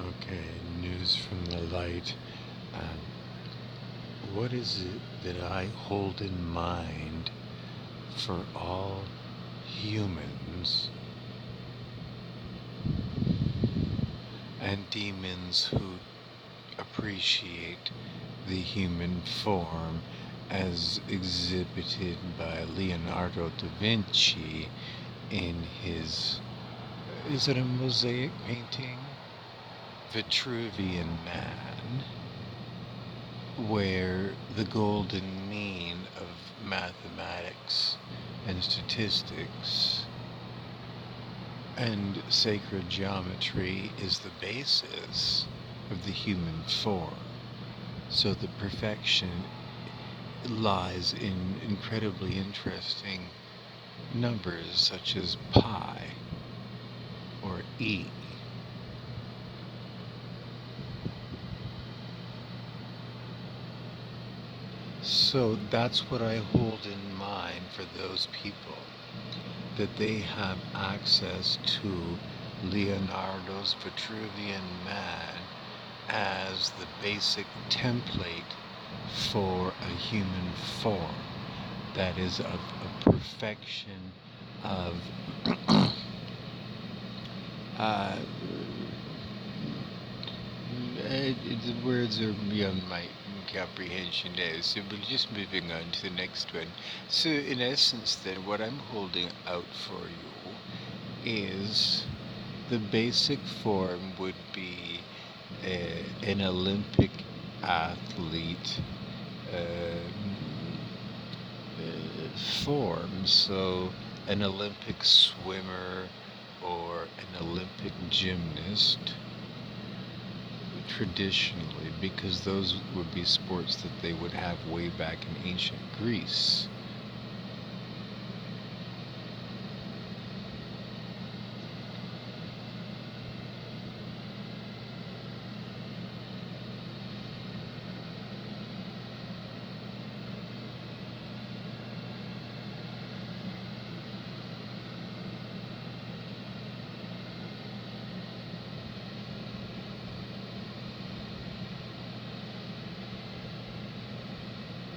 Okay, news from the light. Um, what is it that I hold in mind for all humans and demons who appreciate the human form as exhibited by Leonardo da Vinci in his, is it a mosaic painting? Vitruvian Man, where the golden mean of mathematics and statistics and sacred geometry is the basis of the human form. So the perfection lies in incredibly interesting numbers such as pi or e. So that's what I hold in mind for those people, that they have access to Leonardo's Vitruvian Man as the basic template for a human form that is of a perfection of uh, the words are beyond my comprehension now, so we're just moving on to the next one. So, in essence, then, what I'm holding out for you is the basic form would be an Olympic athlete form. So, an Olympic swimmer or an Olympic gymnast traditionally, because those would be sports that they would have way back in ancient Greece.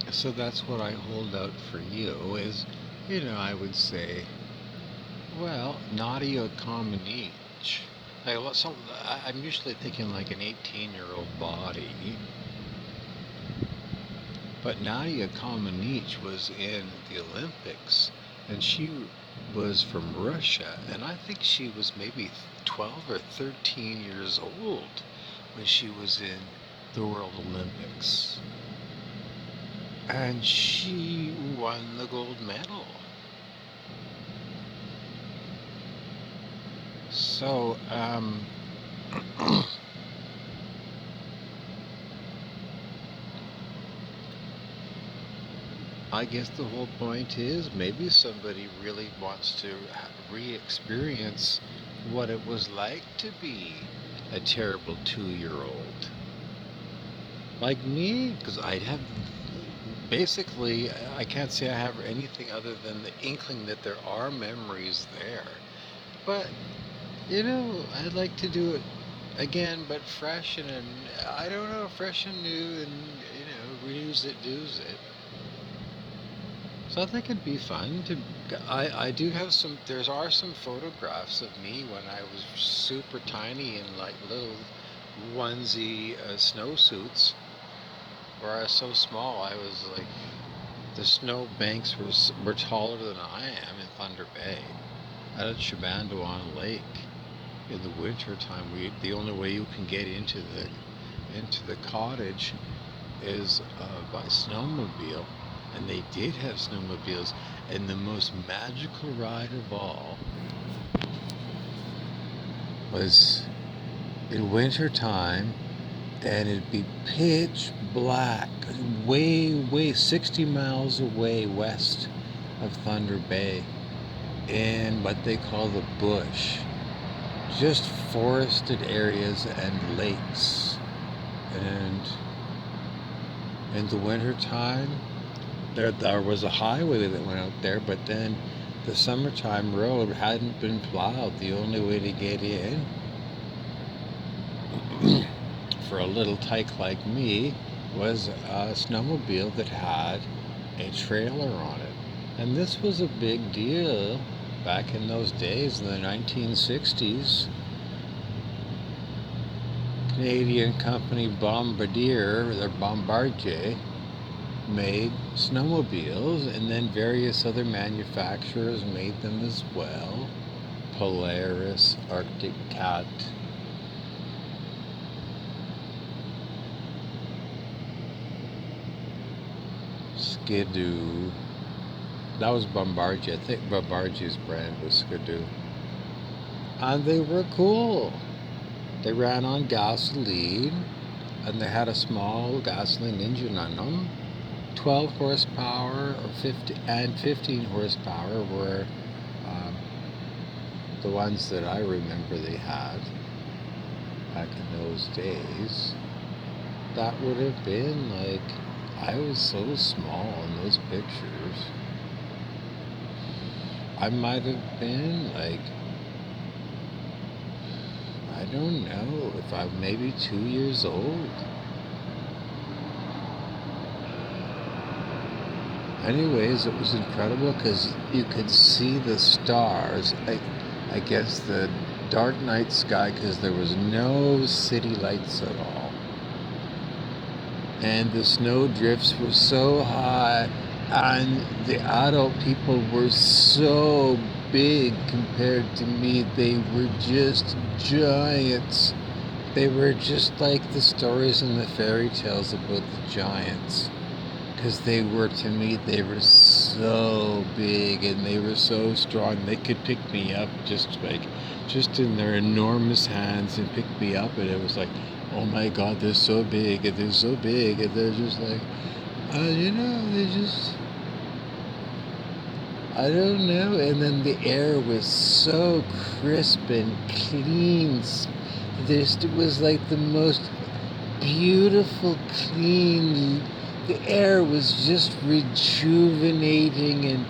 So that's what I hold out for you is, I would say, well, Nadia Comaneci. I'm usually thinking like an 18-year-old body, but Nadia Comaneci was in the Olympics, and she was from Russia, and I think she was maybe 12 or 13 years old when she was in the World Olympics. And she won the gold medal. So, I guess the whole point is maybe somebody really wants to re-experience what it was like to be a terrible 2-year-old. Like me, because I'd have basically, I can't say I have anything other than the inkling that there are memories there. But, I'd like to do it again, but fresh and I don't know, fresh and new and, reuse it, do's it. So I think it'd be fun to. I do have there are some photographs of me when I was super tiny in like little onesie snowsuits, where I was so small I was like the snow banks were taller than I am in Thunder Bay. Out at Shabandoan Lake in the winter time, the only way you can get into the cottage is by snowmobile, and they did have snowmobiles. And the most magical ride of all was in winter time, and it'd be pitch black, way 60 miles away west of Thunder Bay, in what they call the bush, just forested areas and lakes. And in the winter time, there was a highway that went out there, but then the summertime road hadn't been plowed. The only way to get in for a little tyke like me, was a snowmobile that had a trailer on it. And this was a big deal back in those days in the 1960s. Canadian company Bombardier made snowmobiles, and then various other manufacturers made them as well. Polaris, Arctic Cat, Skidoo. That was Bombardier. I think Bombardier's brand was Skidoo. And they were cool. They ran on gasoline, and they had a small gasoline engine on them. 12 horsepower or 50 and 15 horsepower were the ones that I remember they had back in those days. That would have been like, I was so small in those pictures. I might have been like, I don't know, if I'm maybe 2 years old. Anyways, it was incredible because you could see the stars. I guess the dark night sky, because there was no city lights at all. And the snow drifts were so high, and the adult people were so big compared to me. They were just giants. They were just like the stories in the fairy tales about the giants. Because they were, to me, they were so big and they were so strong. They could pick me up just in their enormous hands and pick me up, and it was like, oh my God, they're so big, and they're so big, and they're just like, they just, I don't know. And then the air was so crisp and clean. It was like the most beautiful, clean. The air was just rejuvenating, and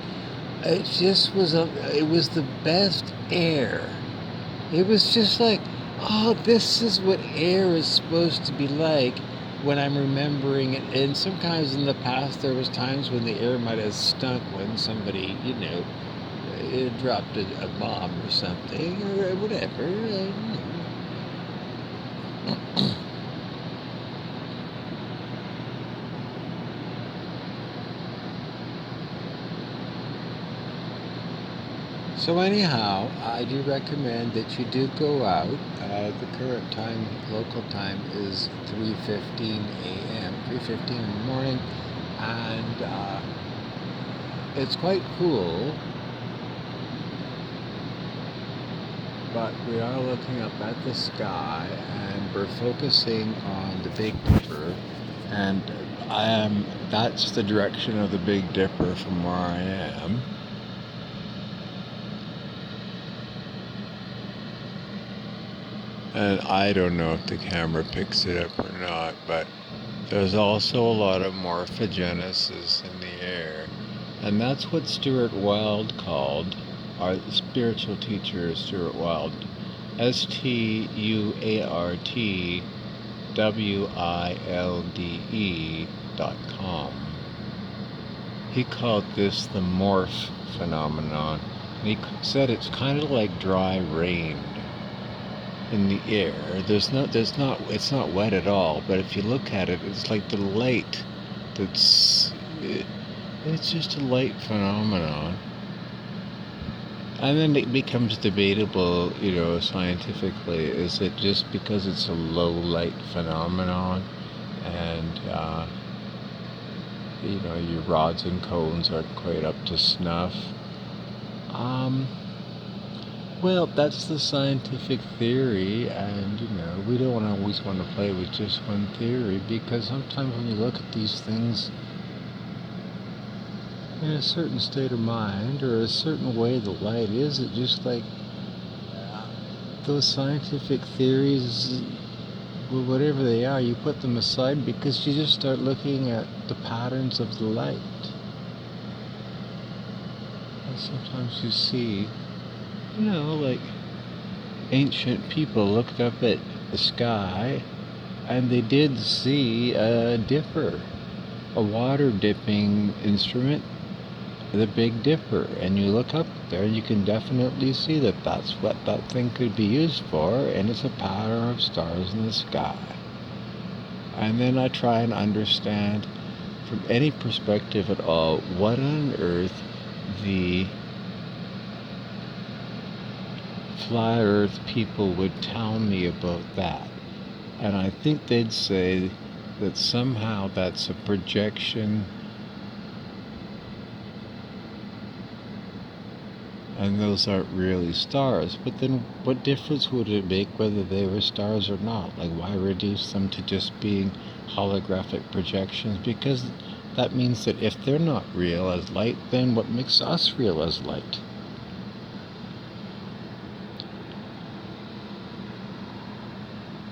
it was the best air. It was just like, oh, this is what air is supposed to be like when I'm remembering it. And sometimes in the past, there was times when the air might have stunk when somebody, dropped a bomb or something or whatever. So anyhow, I do recommend that you do go out. The current time, local time, is 3:15 a.m., 3:15 in the morning, and it's quite cool, but we are looking up at the sky, and we're focusing on the Big Dipper, and that's the direction of the Big Dipper from where I am. And I don't know if the camera picks it up or not, but there's also a lot of morphogenesis in the air. And that's what Stuart Wilde called, our spiritual teacher, Stuart Wilde, STUARTWILDE.com. He called this the morph phenomenon. And he said it's kind of like dry rain in the air. It's not wet at all, but if you look at it, it's like the light it's just a light phenomenon. And then it becomes debatable, scientifically, is it just because it's a low light phenomenon and your rods and cones aren't quite up to snuff? Well, that's the scientific theory, and we don't always want to play with just one theory, because sometimes when you look at these things in a certain state of mind or a certain way the light is, it just like those scientific theories, whatever they are, you put them aside because you just start looking at the patterns of the light. And sometimes you see, like ancient people looked up at the sky, and they did see a dipper, a water dipping instrument, the Big Dipper. And you look up there, you can definitely see that that's what that thing could be used for, and it's a pattern of stars in the sky. And then I try and understand from any perspective at all what on earth the flat earth people would tell me about that. And I think they'd say that somehow that's a projection and those aren't really stars. But then what difference would it make whether they were stars or not? Like, why reduce them to just being holographic projections? Because that means that if they're not real as light, then what makes us real as light?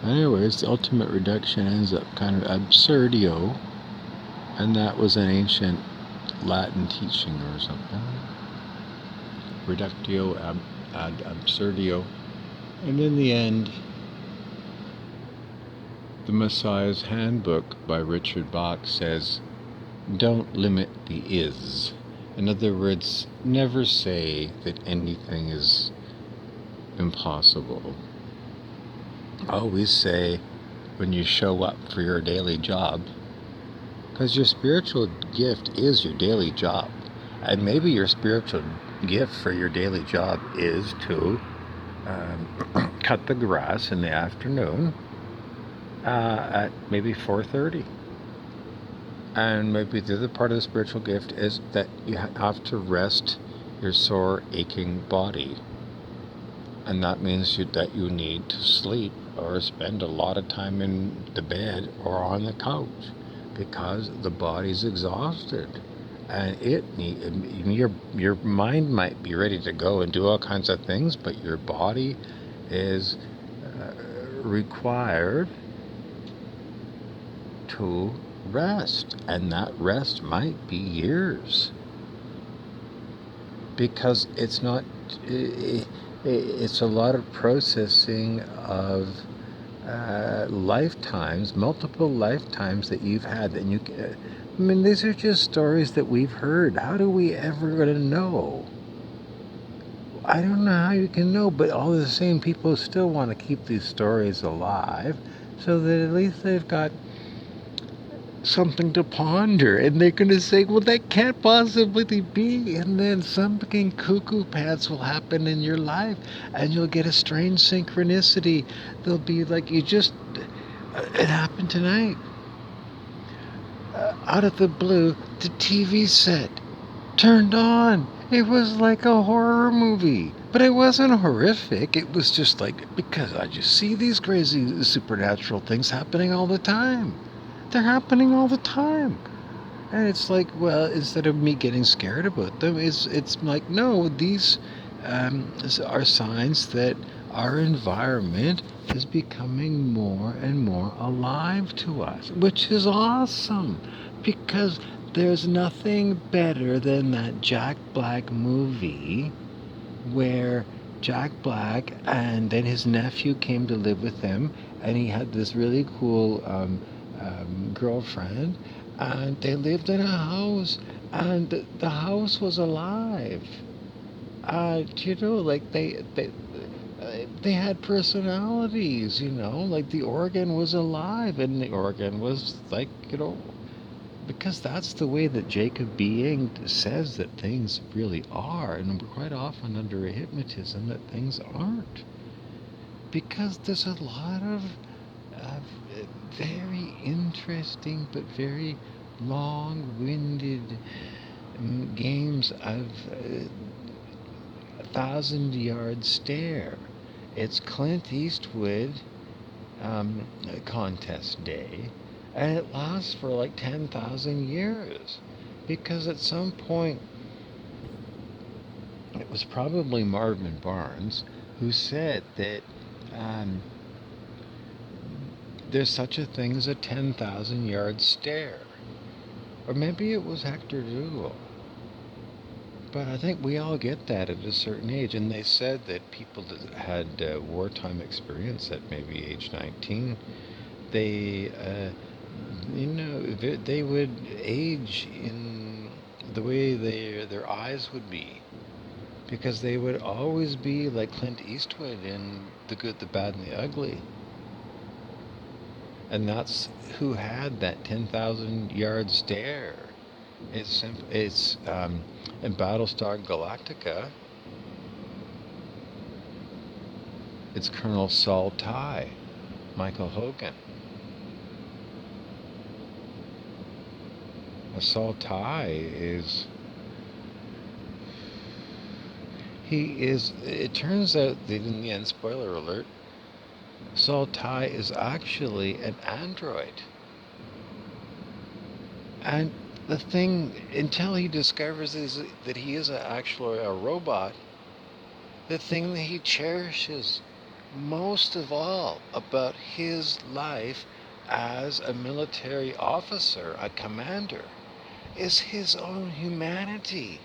Anyways, the ultimate reduction ends up kind of absurdio, and that was an ancient Latin teaching or something. Reductio ad absurdio. And in the end, the Messiah's Handbook by Richard Bach says, don't limit the is. In other words, never say that anything is impossible. Always say when you show up for your daily job, because your spiritual gift is your daily job. And maybe your spiritual gift for your daily job is to cut the grass in the afternoon at maybe 4:30. And maybe the other part of the spiritual gift is that you have to rest your sore, aching body. And that means that you need to sleep or spend a lot of time in the bed or on the couch because the body's exhausted. And your mind might be ready to go and do all kinds of things, but your body is required to rest, and that rest might be years, because it's not it's a lot of processing of lifetimes, multiple lifetimes that you've had. And I mean, these are just stories that we've heard. How do we ever going to know? I don't know how you can know, but all the same people still want to keep these stories alive so that at least they've got something to ponder, and they're going to say, well, that can't possibly be. And then something cuckoo pants will happen in your life, and you'll get a strange synchronicity. They'll be like, it happened tonight. Out of the blue, the TV set turned on. It was like a horror movie, but it wasn't horrific. It was just like, because I just see these crazy supernatural things happening all the time. They're happening all the time. And it's like, well, instead of me getting scared about them, it's like, no, these are signs that our environment is becoming more and more alive to us, which is awesome, because there's nothing better than that Jack Black movie where Jack Black and then his nephew came to live with him, and he had this really cool girlfriend, and they lived in a house, and the house was alive. Like they had personalities. Like the organ was alive, and the organ was like, because that's the way that Jacob Being says that things really are, and we're quite often under a hypnotism that things aren't, because there's a lot of very interesting but very long-winded games of 1,000-yard stare. It's Clint Eastwood contest day, and it lasts for like 10,000 years, because at some point it was probably Marvin Barnes who said that there's such a thing as a 10,000-yard stare. Or maybe it was Hector Dougal. But I think we all get that at a certain age. And they said that people that had wartime experience at maybe age 19, they, they would age in the way their eyes would be. Because they would always be like Clint Eastwood in The Good, the Bad, and the Ugly. And that's who had that 10,000 yard stare. It's in Battlestar Galactica. It's Colonel Saul Tigh, Michael Hogan. Saul Tigh is. He is. It turns out that in the end, spoiler alert, Saul Tigh is actually an android. And the thing, until he discovers is that he is actually a robot, the thing that he cherishes most of all about his life as a military officer, a commander, is his own humanity.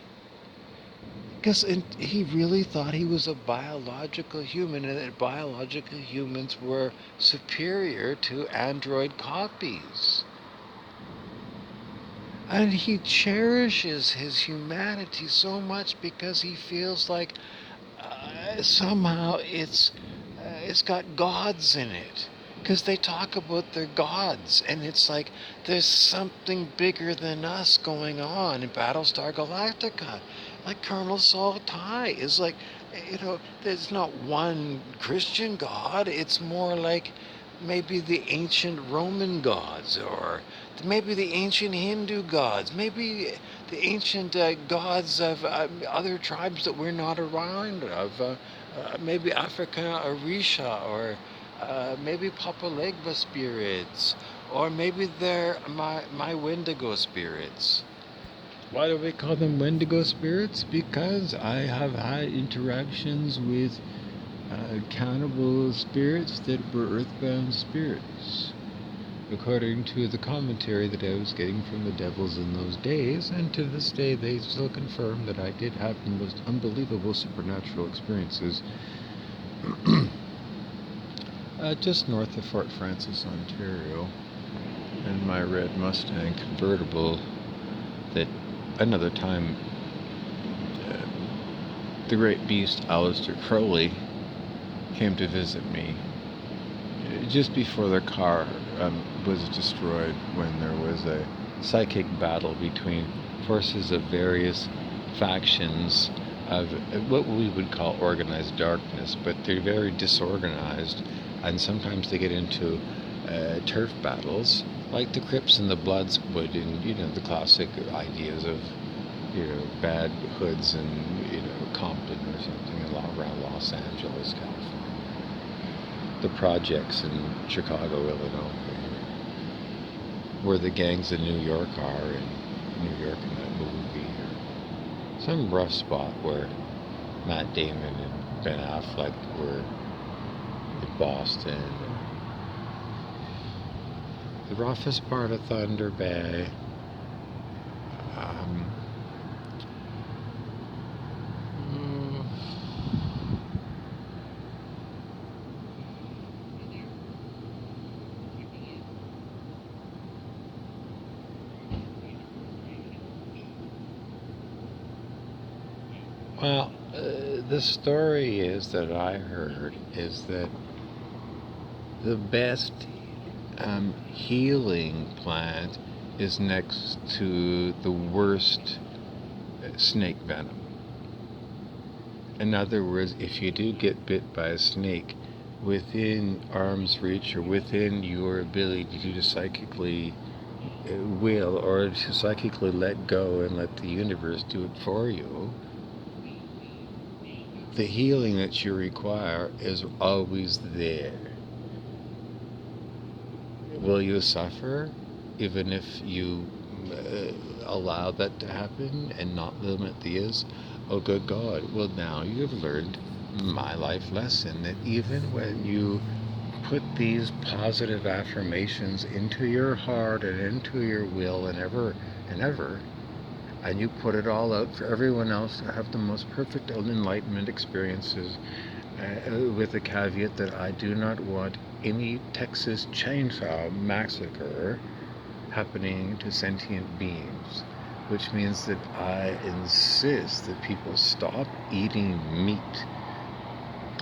Because he really thought he was a biological human and that biological humans were superior to android copies. And he cherishes his humanity so much because he feels like somehow it's got gods in it. Because they talk about their gods, and it's like there's something bigger than us going on in Battlestar Galactica. Like Colonel Saul Tigh is like, there's not one Christian god. It's more like maybe the ancient Roman gods, or maybe the ancient Hindu gods, maybe the ancient gods of other tribes that we're not around of, maybe Africa Orisha, or maybe Papa Legba spirits, or maybe they're my Wendigo spirits. Why do we call them Wendigo spirits? Because I have had interactions with cannibal spirits that were earthbound spirits, according to the commentary that I was getting from the devils in those days, and to this day they still confirm that I did have the most unbelievable supernatural experiences just north of Fort Francis, Ontario, in my red Mustang convertible that another time the great beast Aleister Crowley came to visit me just before their car was destroyed, when there was a psychic battle between forces of various factions of what we would call organized darkness, but they're very disorganized, and sometimes they get into turf battles like the Crips and the Bloods would in the classic ideas of bad hoods in Compton or something around Los Angeles, California. The projects in Chicago, Illinois, where the gangs in New York are in New York in that movie, or some rough spot where Matt Damon and Ben Affleck were in Boston, the roughest part of Thunder Bay. Well, the story is that I heard is that the best healing plant is next to the worst snake venom. In other words, if you do get bit by a snake, within arm's reach or within your ability to psychically will or to psychically let go and let the universe do it for you, the healing that you require is always there. Will you suffer even if you allow that to happen and not limit the is? Oh, good God. Well, now you've learned my life lesson that even when you put these positive affirmations into your heart and into your will and ever, and you put it all out for everyone else to have the most perfect enlightenment experiences, with the caveat that I do not want any Texas chainsaw massacre happening to sentient beings, which means that I insist that people stop eating meat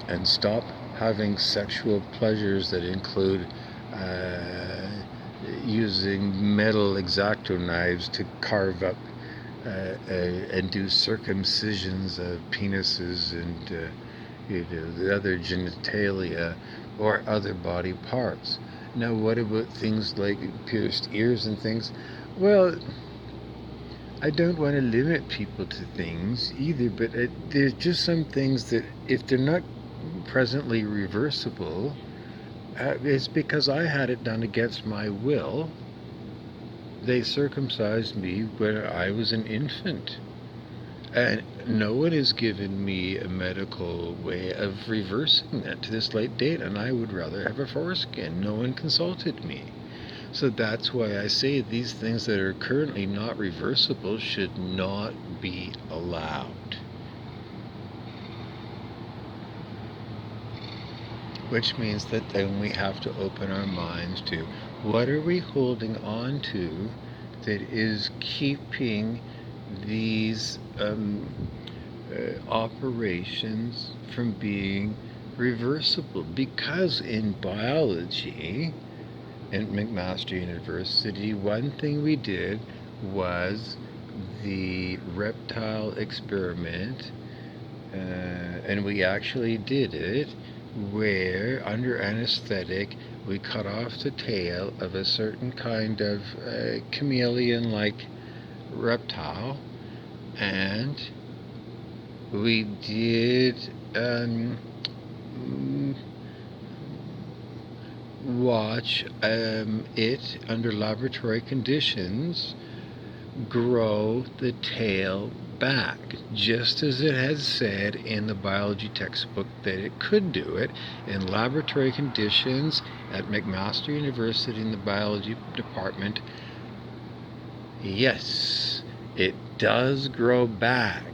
and stop having sexual pleasures that include using metal X-Acto knives to carve up and do circumcisions of penises and the other genitalia or other body parts. Now, what about things like pierced ears and things? Well, I don't want to limit people to things either, but there's just some things that if they're not presently reversible, it's because I had it done against my will. They circumcised me when I was an infant. And no one has given me a medical way of reversing that to this late date, and I would rather have a foreskin. No one consulted me. So that's why I say these things that are currently not reversible should not be allowed. Which means that then we have to open our minds to what are we holding on to that is keeping these operations from being reversible. Because in biology, at McMaster University, one thing we did was the reptile experiment, and we actually did it where, under anesthetic, we cut off the tail of a certain kind of chameleon-like reptile, and we did watch it under laboratory conditions grow the tail back, just as it had said in the biology textbook that it could do it in laboratory conditions at McMaster University in the biology department. Yes, it does grow back,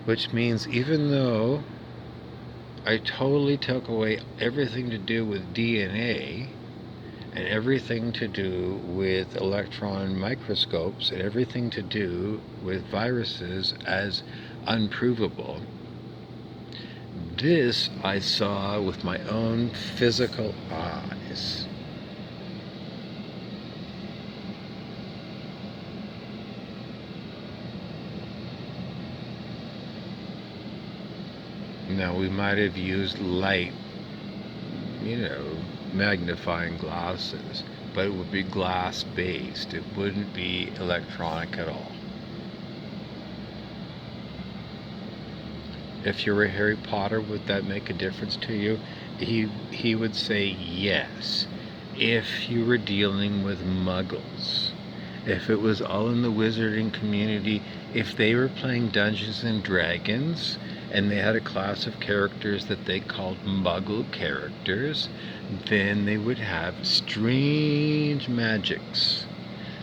which means even though I totally took away everything to do with DNA and everything to do with electron microscopes and everything to do with viruses as unprovable, this I saw with my own physical eyes. Now, we might have used light, magnifying glasses, but it would be glass based. It wouldn't be electronic at all. If you were Harry Potter, would that make a difference to you? He would say yes. If you were dealing with Muggles, if it was all in the wizarding community, if they were playing Dungeons and Dragons, and they had a class of characters that they called Muggle characters, then they would have strange magics.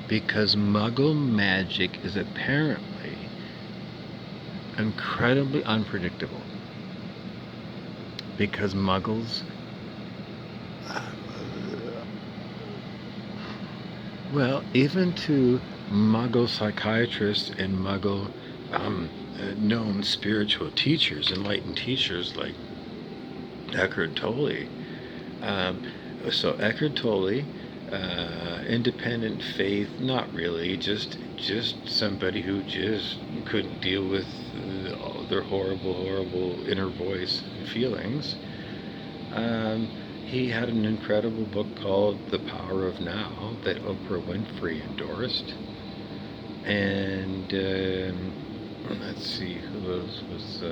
Because Muggle magic is apparently incredibly unpredictable. Because Muggles, well, even to Muggle psychiatrists and Muggle known spiritual teachers, enlightened teachers like Eckhart Tolle. So Eckhart Tolle, independent faith, not really, just somebody who just couldn't deal with their horrible inner voice and feelings. He had an incredible book called The Power of Now that Oprah Winfrey endorsed. And let's see, who else was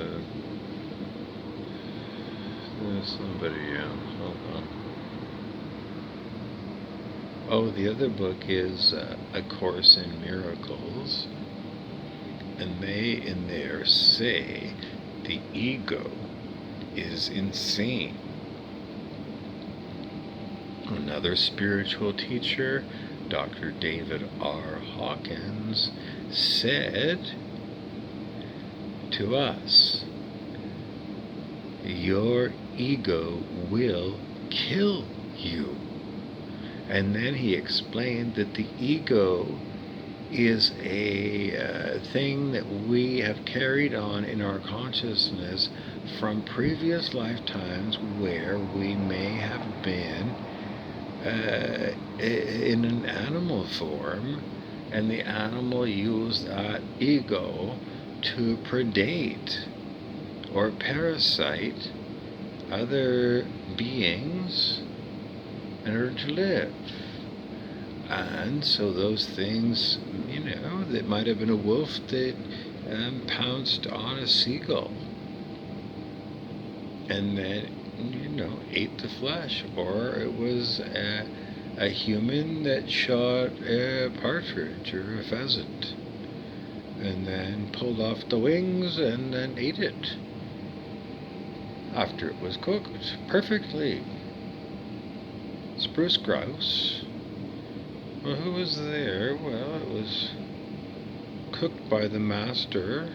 somebody else. Hold on. Oh, the other book is A Course in Miracles, and they in there say the ego is insane. Another spiritual teacher, Dr. David R. Hawkins said to us, your ego will kill you. And then he explained that the ego is a thing that we have carried on in our consciousness from previous lifetimes where we may have been in an animal form, and the animal used that ego to predate or parasite other beings in order to live. And so those things, that might have been a wolf that pounced on a seagull and then, ate the flesh, or it was a human that shot a partridge or a pheasant and then pulled off the wings and then ate it after it was cooked perfectly. Spruce grouse, well, who was there? Well, it was cooked by the master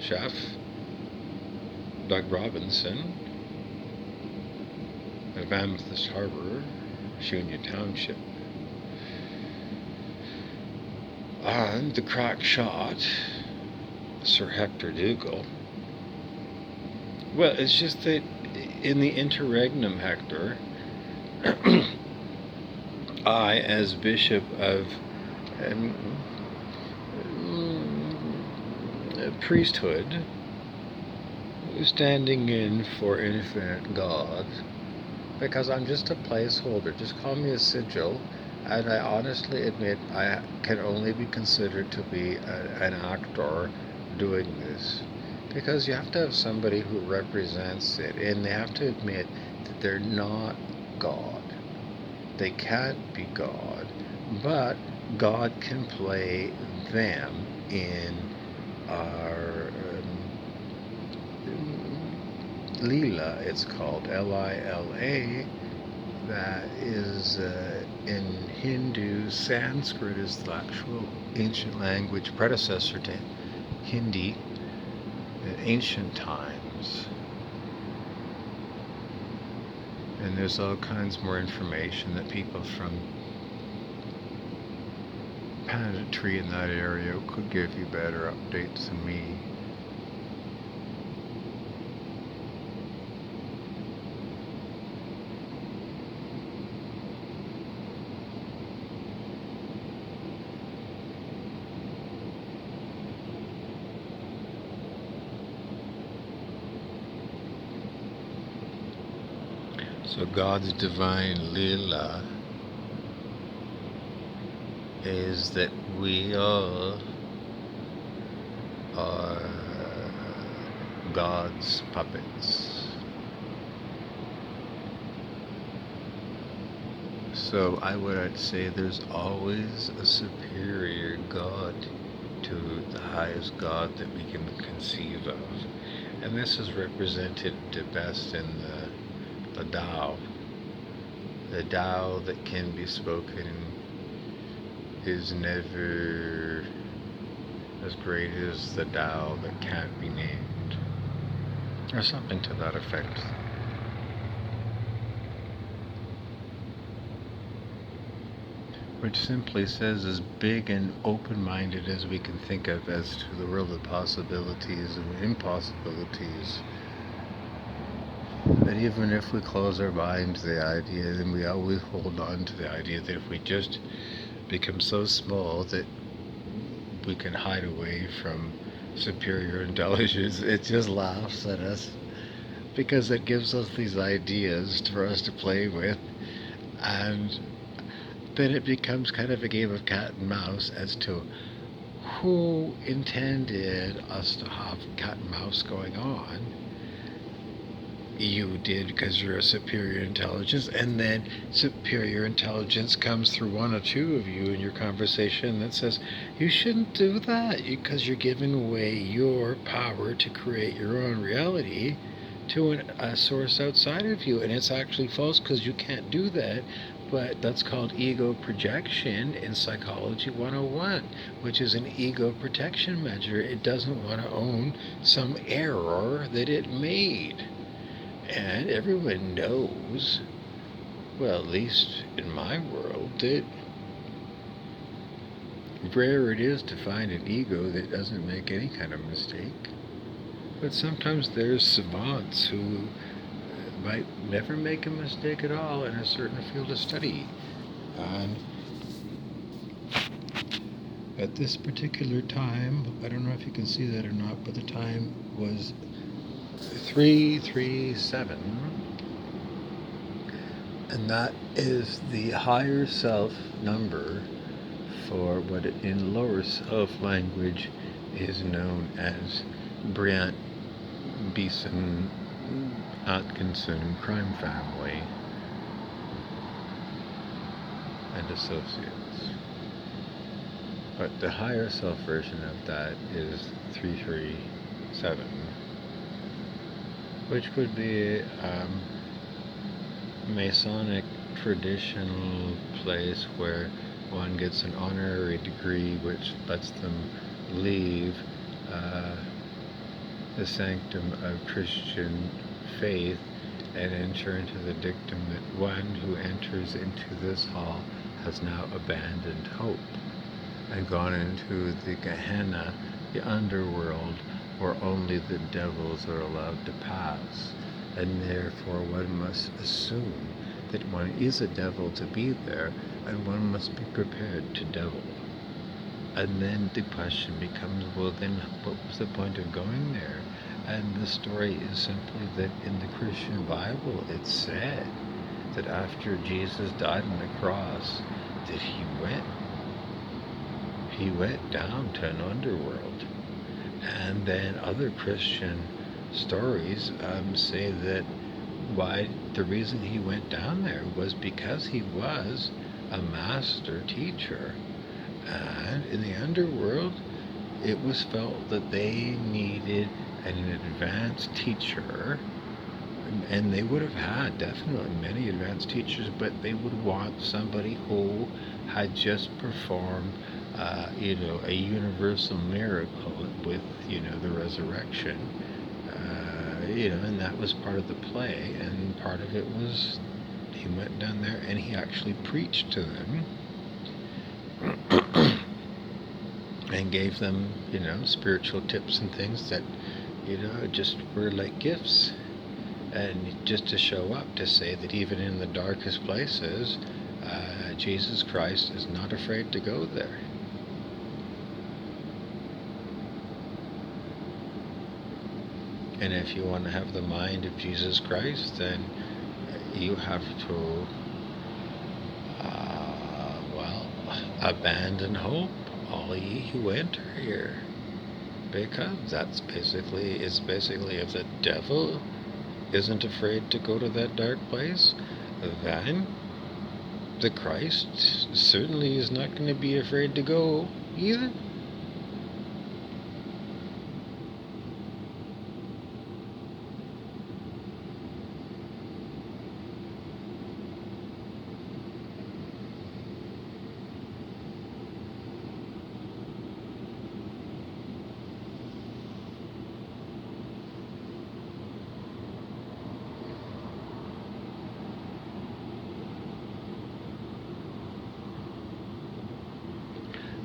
chef, Doug Robinson, of Amethyst Harbor, Shunya Township. And the crack shot, Sir Hector Dougal. Well, it's just that in the interregnum, Hector, I, as Bishop of priesthood, standing in for infinite God, because I'm just a placeholder. Just call me a sigil, and I honestly admit I can only be considered to be an actor doing this, because you have to have somebody who represents it, and they have to admit that they're not God. They can't be God, but God can play them in our Lila, it's called Lila. That is in Hindu. Sanskrit is the actual ancient language predecessor to Hindi in ancient times. And there's all kinds more information that people from Panditry in that area could give you better updates than me. So God's divine Lila is that we all are God's puppets. So I would say there's always a superior God to the highest God that we can conceive of. And this is represented best in the Tao. The Tao that can be spoken is never as great as the Tao that can't be named, or something to that effect. Which simply says, as big and open-minded as we can think of as to the world of possibilities and impossibilities, that even if we close our mind to the idea, then we always hold on to the idea that if we just become so small that we can hide away from superior intelligence, it just laughs at us, because it gives us these ideas for us to play with, and then it becomes kind of a game of cat and mouse as to who intended us to have cat and mouse going on. You did, because you're a superior intelligence, and then superior intelligence comes through one or two of you in your conversation that says you shouldn't do that because you're giving away your power to create your own reality to a source outside of you, and it's actually false because you can't do that. But that's called ego projection in Psychology 101, which is an ego protection measure. It doesn't want to own some error that it made. And everyone knows, well, at least in my world, that rare it is to find an ego that doesn't make any kind of mistake. But sometimes there's savants who might never make a mistake at all in a certain field of study. And at this particular time, I don't know if you can see that or not, but the time was 337, and that is the higher self number for what in lower self language is known as Brant Beeson Atkinson crime family and associates. But the higher self version of that is 337, which would be Masonic traditional place where one gets an honorary degree which lets them leave the sanctum of Christian faith and enter into the dictum that one who enters into this hall has now abandoned hope and gone into the Gehenna, the underworld, where only the devils are allowed to pass. And therefore one must assume that one is a devil to be there, and one must be prepared to devil. And then the question becomes, well then, what was the point of going there? And the story is simply that in the Christian Bible it said that after Jesus died on the cross, that he went down to an underworld. And then other Christian stories say that the reason he went down there was because he was a master teacher. And in the underworld, it was felt that they needed an advanced teacher, and they would have had definitely many advanced teachers, but they would want somebody who had just performed a universal miracle with the resurrection, and that was part of the play, and part of it was he went down there and he actually preached to them and gave them spiritual tips and things that just were like gifts, and just to show up to say that even in the darkest places, Jesus Christ is not afraid to go there. And if you want to have the mind of Jesus Christ, then you have to, abandon hope, all ye who enter here. Because it's basically if the devil isn't afraid to go to that dark place, then the Christ certainly is not going to be afraid to go either.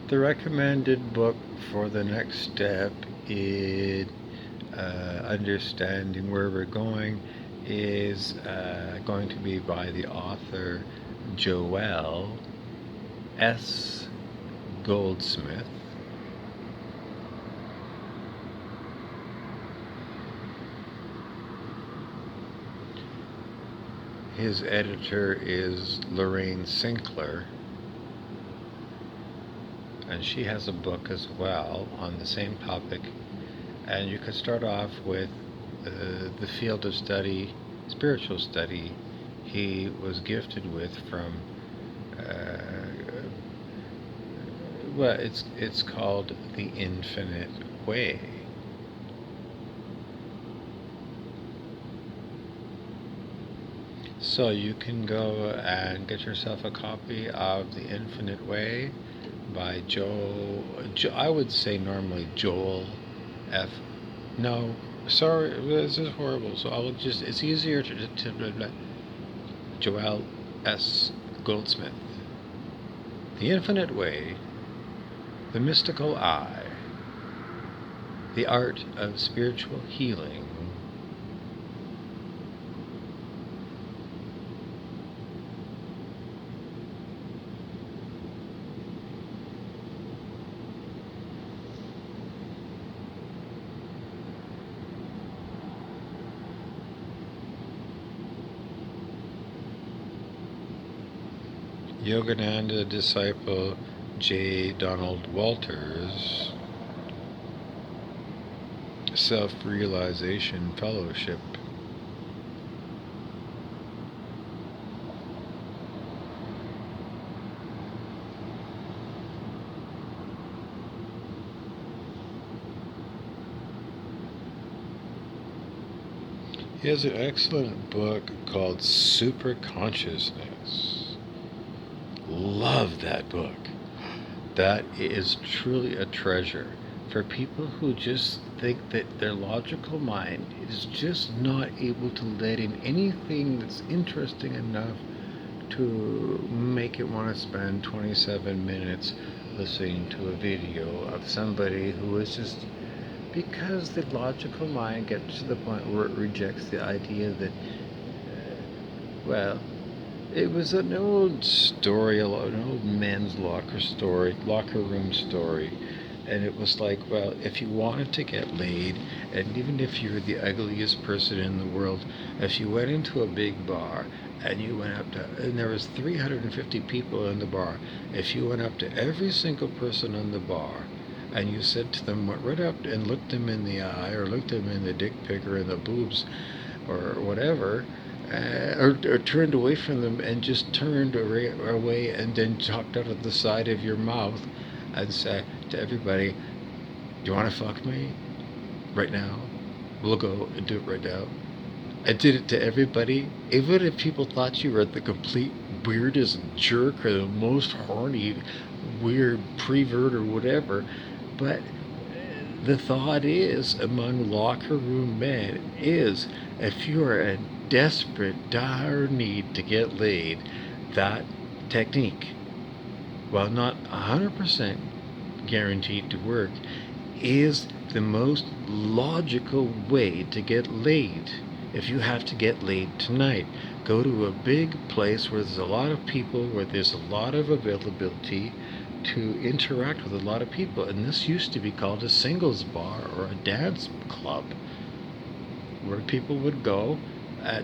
The recommended book for the next step in understanding where we're going is going to be by the author Joel S. Goldsmith. His editor is Lorraine Sinclair, and she has a book as well on the same topic. And you could start off with the field of study, spiritual study, he was gifted with from it's called The Infinite Way. So you can go and get yourself a copy of The Infinite Way by I would say normally Joel F. No, sorry, this is horrible. So I will just, it's easier to Joel S. Goldsmith. The Infinite Way, The Mystical Eye, The Art of Spiritual Healing. Yogananda disciple J. Donald Walters, Self-Realization Fellowship. He has an excellent book called Super Consciousness. Love that book. That is truly a treasure for people who just think that their logical mind is just not able to let in anything that's interesting enough to make it want to spend 27 minutes listening to a video of somebody who is just, because the logical mind gets to the point where it rejects the idea that, well, it was an old story, an old men's locker room story. And it was like, well, if you wanted to get laid, and even if you were the ugliest person in the world, if you went into a big bar and you went up to, and there was 350 people in the bar, if you went up to every single person in the bar and you said to them, went right up and looked them in the eye or looked them in the dick pic or in the boobs or whatever, or turned away from them and just turned away and then talked out of the side of your mouth and said to everybody, "Do you want to fuck me right now? We'll go and do it right now." I did it to everybody, even if people thought you were the complete weirdest jerk or the most horny, weird prevert or whatever. But the thought is, among locker room men, is if you are in desperate, dire need to get laid, that technique, while not 100% guaranteed to work, is the most logical way to get laid. If you have to get laid tonight, go to a big place where there's a lot of people, where there's a lot of availability to interact with a lot of people. And this used to be called a singles bar or a dance club, where people would go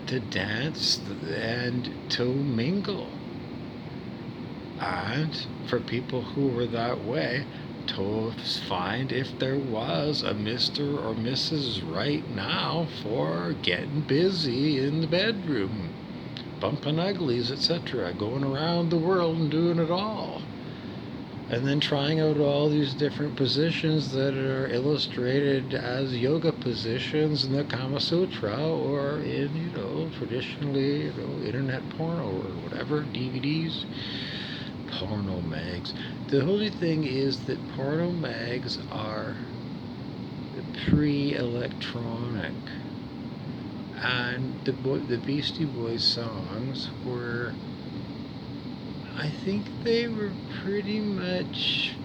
to dance and to mingle. And for people who were that way, to find if there was a Mr. or Mrs. right now for getting busy in the bedroom, bumping uglies, etc., going around the world and doing it all. And then trying out all these different positions that are illustrated as yoga positions in the Kama Sutra or in, traditionally, internet porno or whatever, DVDs. Porno mags. The only thing is that porno mags are pre-electronic, and the Beastie Boys songs were, I think they were pretty much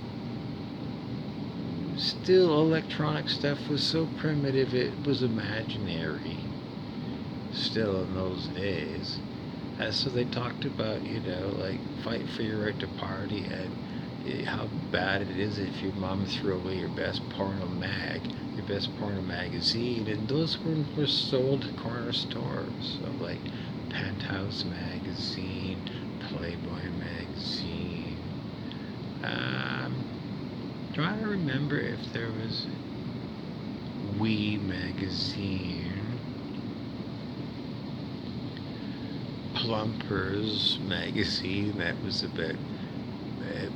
still, electronic stuff was so primitive it was imaginary still in those days. So they talked about, like, fight for your right to party and how bad it is if your mom threw away your best porno magazine. And those were sold at corner stores. So, like, Penthouse magazine, Playboy magazine. Trying to remember if there was Wee magazine. Plumpers magazine, that was a bit,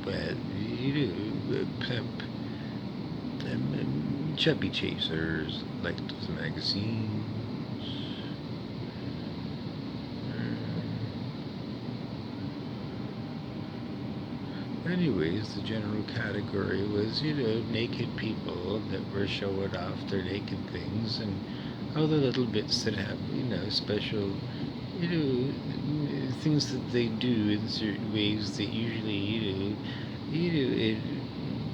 but pimp and chubby chasers like those magazines. Anyways, the general category was, naked people that were showing off their naked things and all the little bits that have, special, you things that they do in certain ways that usually, in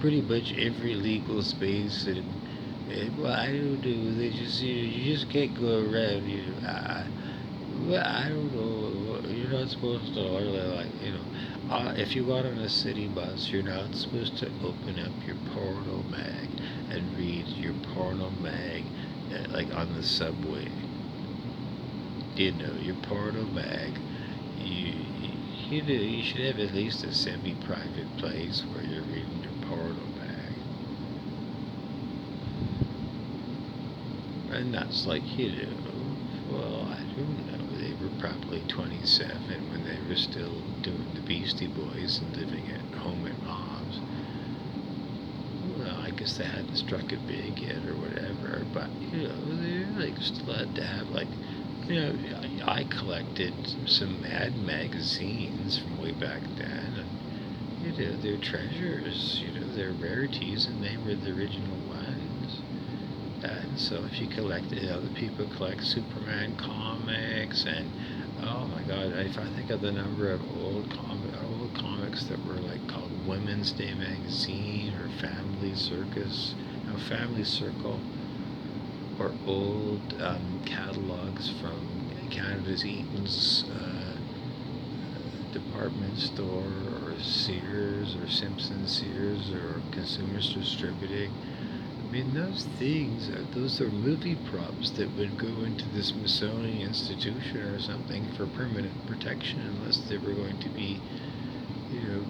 pretty much every legal space. And well, I don't know, they just, you just can't go around, well, I don't know. You're not supposed to, if you got on a city bus, you're not supposed to open up your porno mag and read your porno mag, like on the subway. Your porno mag. You, you should have at least a semi-private place where you're reading your porno mag. And that's like, well, I don't know. They were probably 27 when they were still doing the Beastie Boys and living at home at mom's. Well, I guess they hadn't struck it big yet or whatever, but, they like still had to have, like, I collected some Mad magazines from way back then, and, they're treasures, they're rarities, and they were the original ones. And so if you collect, other people collect Superman comics, and oh my God, if I think of the number of old comics that were like called Women's Day magazine or Family Circus, Family Circle, or old catalogs from Canada's Eaton's department store, or Sears, or Simpson Sears, or Consumers Distributing. I mean, those are movie props that would go into the Smithsonian Institution or something for permanent protection, unless they were going to be,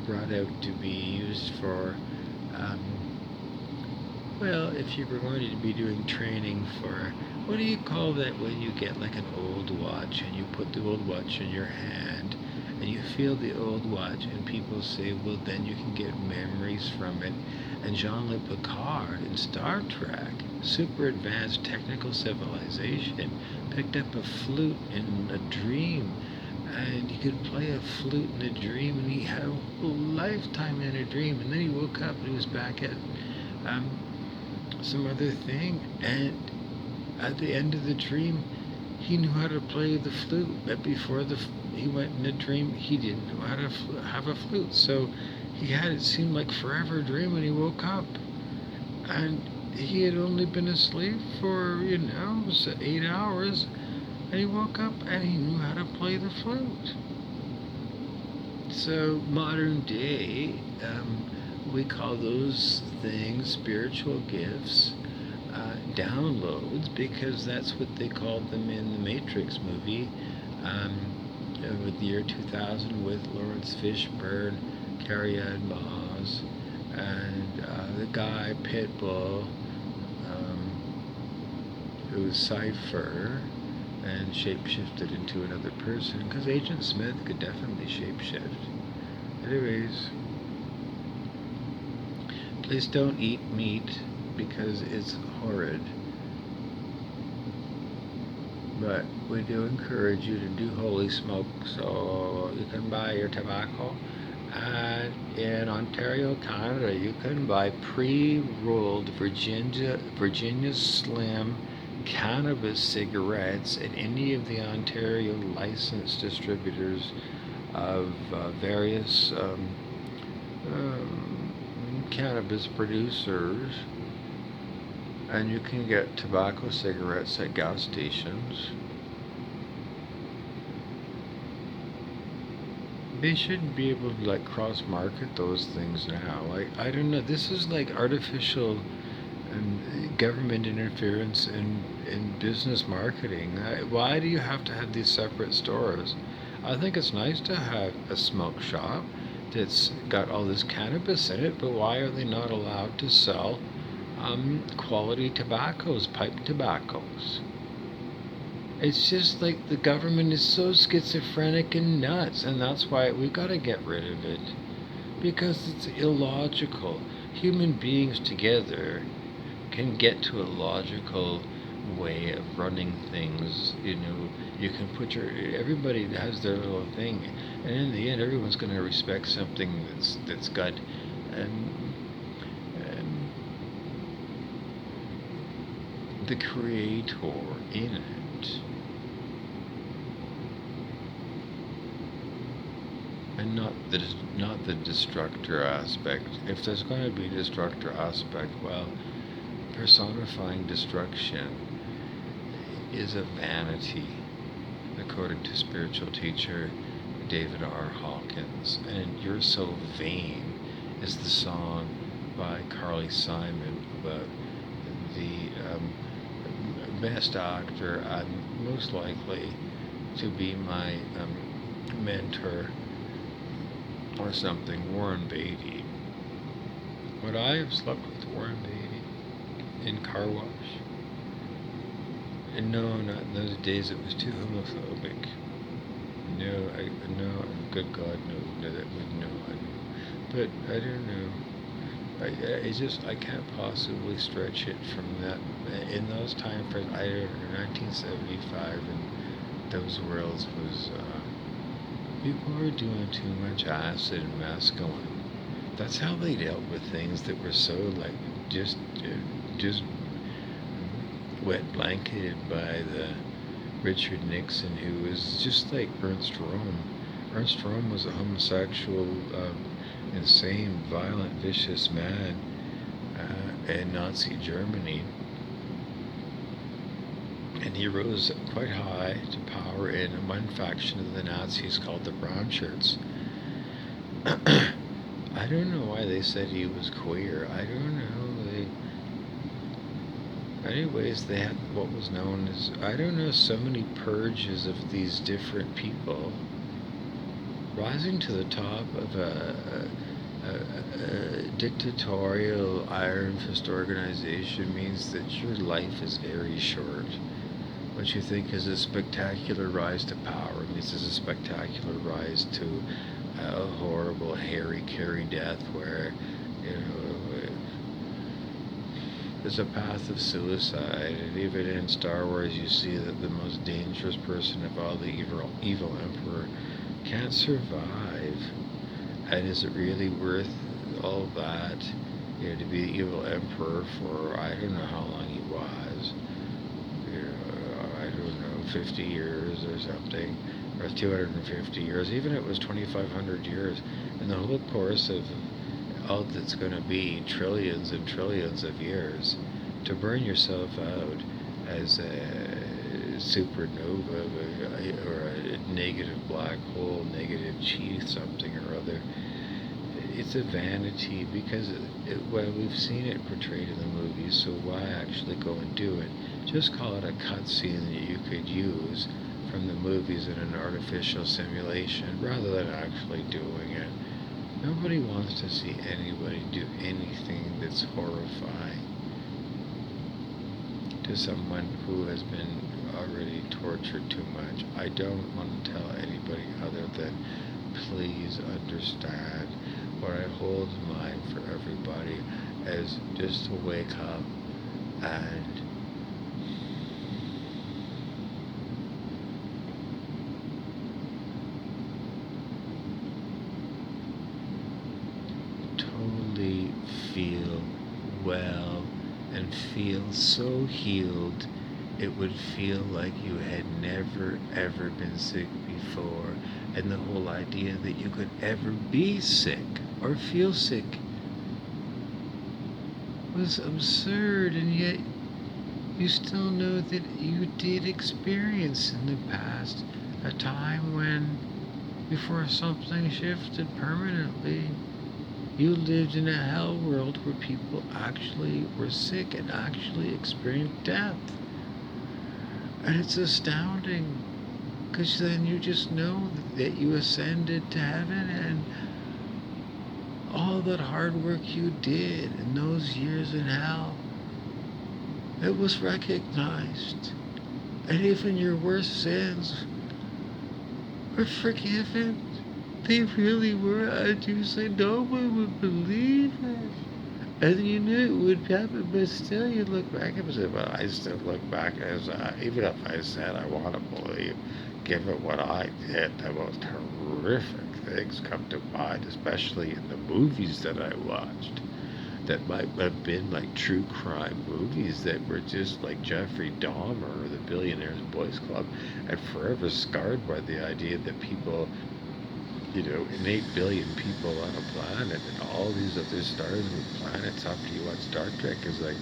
brought out to be used for, well, if you were going to be doing training for, what do you call that when you get like an old watch and you put the old watch in your hand and you feel the old watch, and people say, well, then you can get memories from it. And Jean-Luc Picard in Star Trek, super advanced technical civilization, picked up a flute in a dream, and he could play a flute in a dream, and he had a whole lifetime in a dream, and then he woke up and he was back at some other thing, and at the end of the dream, he knew how to play the flute, but before he went in a dream, he didn't know how to have a flute. So he had, it seemed like forever dream when he woke up, and he had only been asleep for 8 hours, and he woke up and he knew how to play the flute. So modern day, we call those things spiritual gifts, downloads, because that's what they called them in the Matrix movie, with the year 2000, with Lawrence Fishburne, Carrie-Anne Moss, and the guy Pitbull, who was Cypher, and shapeshifted into another person, because Agent Smith could definitely shapeshift. Anyways, please don't eat meat because it's horrid. But we do encourage you to do holy smoke, so you can buy your tobacco. And in Ontario, Canada, you can buy pre-rolled Virginia Slim cannabis cigarettes at any of the Ontario licensed distributors of various cannabis producers, and you can get tobacco cigarettes at gas stations. They should be able to like cross-market those things now. I don't know. This is like artificial government interference in business marketing. Why do you have to have these separate stores? I think it's nice to have a smoke shop that's got all this cannabis in it, but why are they not allowed to sell quality tobaccos, pipe tobaccos? It's just like the government is so schizophrenic and nuts, and that's why we've got to get rid of it, because it's illogical. Human beings together can get to a logical way of running things. You can put everybody has their little thing, and in the end, everyone's going to respect something that's got um, the creator in it, and not the destructor aspect. If there's going to be a destructor aspect, well, personifying destruction is a vanity, according to spiritual teacher David R. Hawkins. And You're So Vain is the song by Carly Simon about the best actor, most likely to be my mentor or something, Warren Beatty. Would I have slept with Warren Beatty in Car Wash? And no, not in those days. It was too homophobic. No, no, good God, no, that would no. But I don't know. I can't possibly stretch it from that. In those time frames, I don't know, 1975 and those worlds was, people were doing too much acid and mescaline. That's how they dealt with things that were so like just wet blanketed by the Richard Nixon, who was just like Ernst Röhm. Ernst Röhm was a homosexual, insane, violent, vicious man in Nazi Germany, and he rose quite high to power in one faction of the Nazis called the Brown Shirts. I don't know why they said he was queer. I don't know. Anyways, they had what was known as, I don't know, so many purges of these different people. Rising to the top of a dictatorial iron fist organization means that your life is very short. What you think is a spectacular rise to power means it's a spectacular rise to a horrible, hairy, carry death where, there's a path of suicide. And even in Star Wars, you see that the most dangerous person of all, the evil Emperor, can't survive. And is it really worth all that? To be the evil Emperor for, I don't know how long he was. I don't know, 50 years or something, or 250 years. Even if it was 2,500 years. In the whole course of all that's going to be trillions and trillions of years, to burn yourself out as a supernova or a negative black hole, negative chi something or other, it's a vanity because well, we've seen it portrayed in the movies, so why actually go and do it? Just call it a cutscene that you could use from the movies in an artificial simulation rather than actually doing it. Nobody wants to see anybody do anything that's horrifying to someone who has been already tortured too much. I don't want to tell anybody other than please understand what I hold in mind for everybody is just to wake up and totally feel well and feel so healed it would feel like you had never ever been sick before, and the whole idea that you could ever be sick or feel sick was absurd, and yet you still know that you did experience in the past a time when, before something shifted permanently, you lived in a hell world where people actually were sick and actually experienced death. And it's astounding, because then you just know that you ascended to heaven, and all that hard work you did in those years in hell, it was recognized. And even your worst sins were forgiven. They really were. And you say no one would believe it. And you knew it would happen, but still you look back and say, well, I still look back as, even if I said I want to believe, given what I did, the most horrific things come to mind, especially in the movies that I watched, that might have been like true crime movies that were just like Jeffrey Dahmer or the Billionaires Boys Club, and forever scarred by the idea that people, and 8 billion people on a planet and all these other stars and planets after you watch Star Trek is like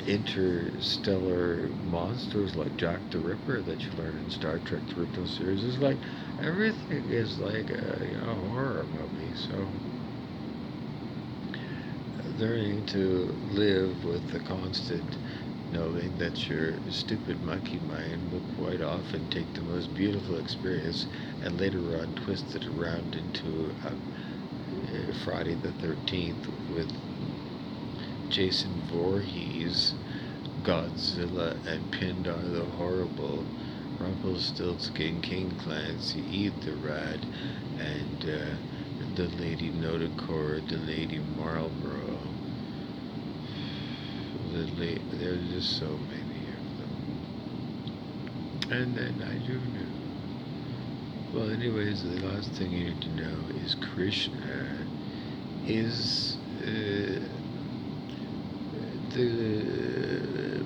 interstellar monsters like Jack the Ripper that you learn in Star Trek the original series. Is like everything is like a horror movie. So learning to live with the constant knowing that your stupid monkey mind will quite often take the most beautiful experience and later on twist it around into Friday the 13th with Jason Voorhees, Godzilla, and Pindar the Horrible, Rumpelstiltskin, King Clancy, Eat the Rat, and the Lady Notochord, the Lady Marlborough. There's just so many of them. And then I do know. Well, anyways, the last thing you need to know is Krishna is the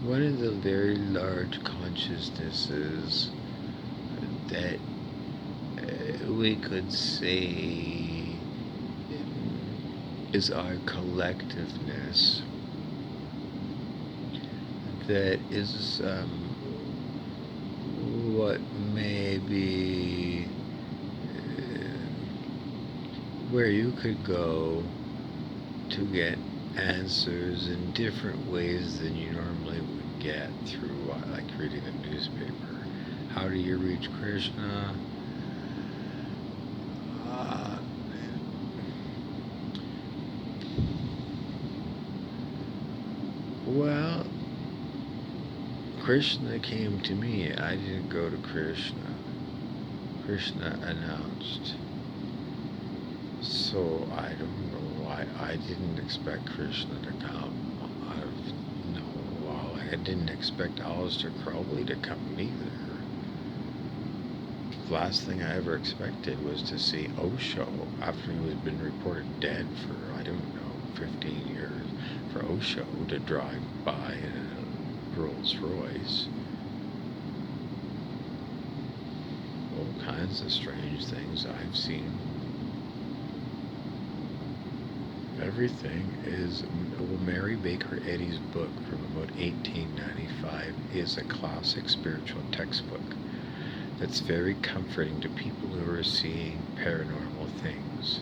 one of the very large consciousnesses that we could say is our collectiveness, that is what may be where you could go to get answers in different ways than you normally would get through like reading a newspaper. How do you reach Krishna? Well, Krishna came to me. I didn't go to Krishna. Krishna announced. So I don't know why I didn't expect Krishna to come. I didn't expect Aleister Crowley to come either. The last thing I ever expected was to see Osho after he had been reported dead for, I don't know, 15 years, for Osho to drive by in a Rolls Royce. All kinds of strange things I've seen. Everything is, well, Mary Baker Eddy's book from about 1895 is a classic spiritual textbook that's very comforting to people who are seeing paranormal things.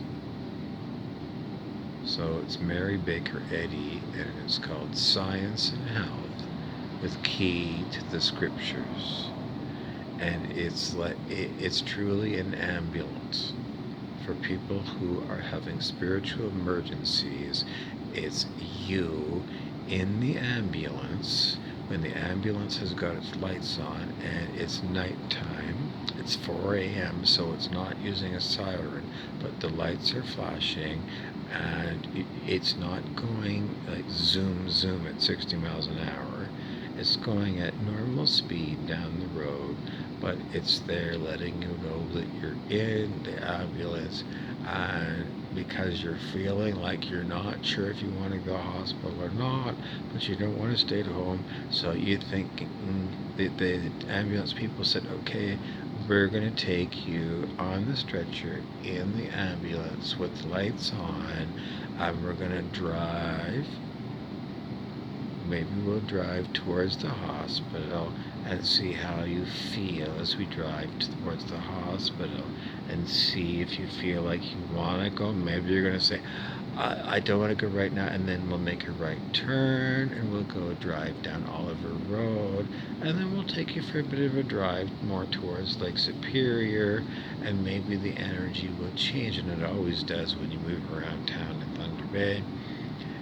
So it's Mary Baker Eddy, and it's called Science and Health with Key to the Scriptures. And it's truly an ambulance for people who are having spiritual emergencies. It's you in the ambulance when the ambulance has got its lights on and it's nighttime. It's 4 a.m., so it's not using a siren, but the lights are flashing and it's not going like zoom at 60 miles an hour. It's going at normal speed down the road, but it's there letting you know that you're in the ambulance, and because you're feeling like you're not sure if you want to go to the hospital or not, but you don't want to stay at home, so you think the ambulance people said, okay, we're going to take you on the stretcher in the ambulance with lights on, and we're going to drive. Maybe we'll drive towards the hospital and see how you feel as we drive towards the hospital, and see if you feel like you want to go. Maybe you're going to say, I don't want to go right now, and then we'll make a right turn and we'll go drive down Oliver Road, and then we'll take you for a bit of a drive more towards Lake Superior, and maybe the energy will change, and it always does when you move around town in Thunder Bay.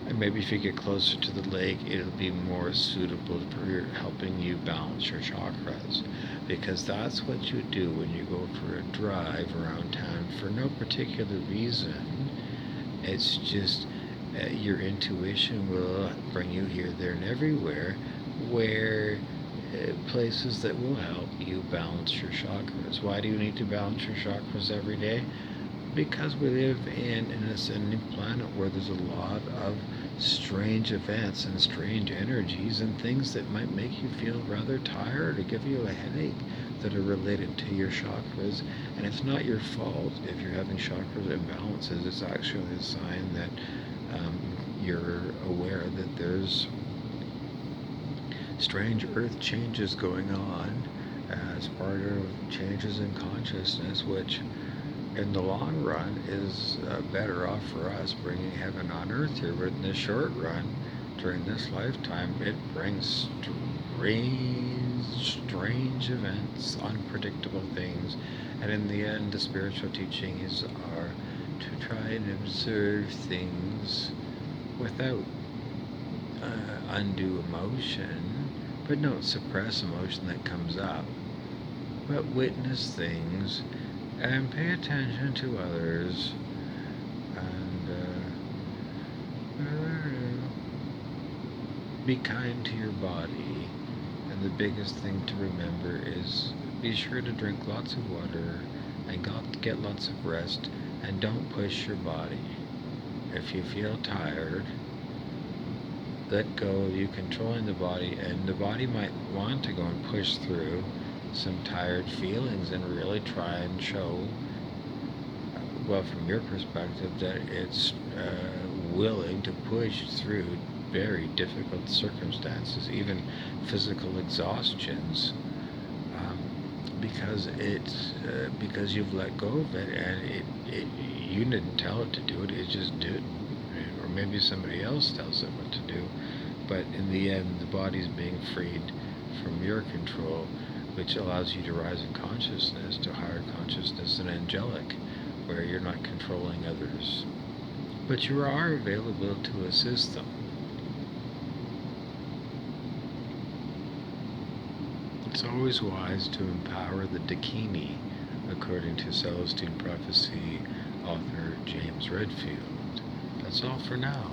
And maybe if you get closer to the lake, it'll be more suitable for helping you balance your chakras. Because that's what you do when you go for a drive around town for no particular reason. It's just Your intuition will bring you here, there, and everywhere, where places that will help you balance your chakras. Why do you need to balance your chakras every day? Because we live in an ascending planet where there's a lot of strange events and strange energies and things that might make you feel rather tired or give you a headache that are related to your chakras. And it's not your fault if you're having chakras imbalances. It's actually a sign that you're aware that there's strange earth changes going on as part of changes in consciousness, which in the long run is better off for us bringing heaven on earth here. But in the short run, during this lifetime, it brings strange events, unpredictable things. And in the end, the spiritual teachings are to try and observe things without undue emotion, but don't suppress emotion that comes up, but witness things and pay attention to others, and be kind to your body. And the biggest thing to remember is be sure to drink lots of water and get lots of rest, and don't push your body. If you feel tired, let go of you controlling the body, and the body might want to go and push through some tired feelings and really try and show, well, from your perspective, that it's willing to push through very difficult circumstances, even physical exhaustions, because you've let go of it, and you didn't tell it to do it; it just did, or maybe somebody else tells it what to do. But in the end, the body's being freed from your control, which allows you to rise in consciousness to higher consciousness and angelic, where you're not controlling others, but you are available to assist them. It's always wise to empower the Dakini, according to Celestine Prophecy author James Redfield. That's all for now.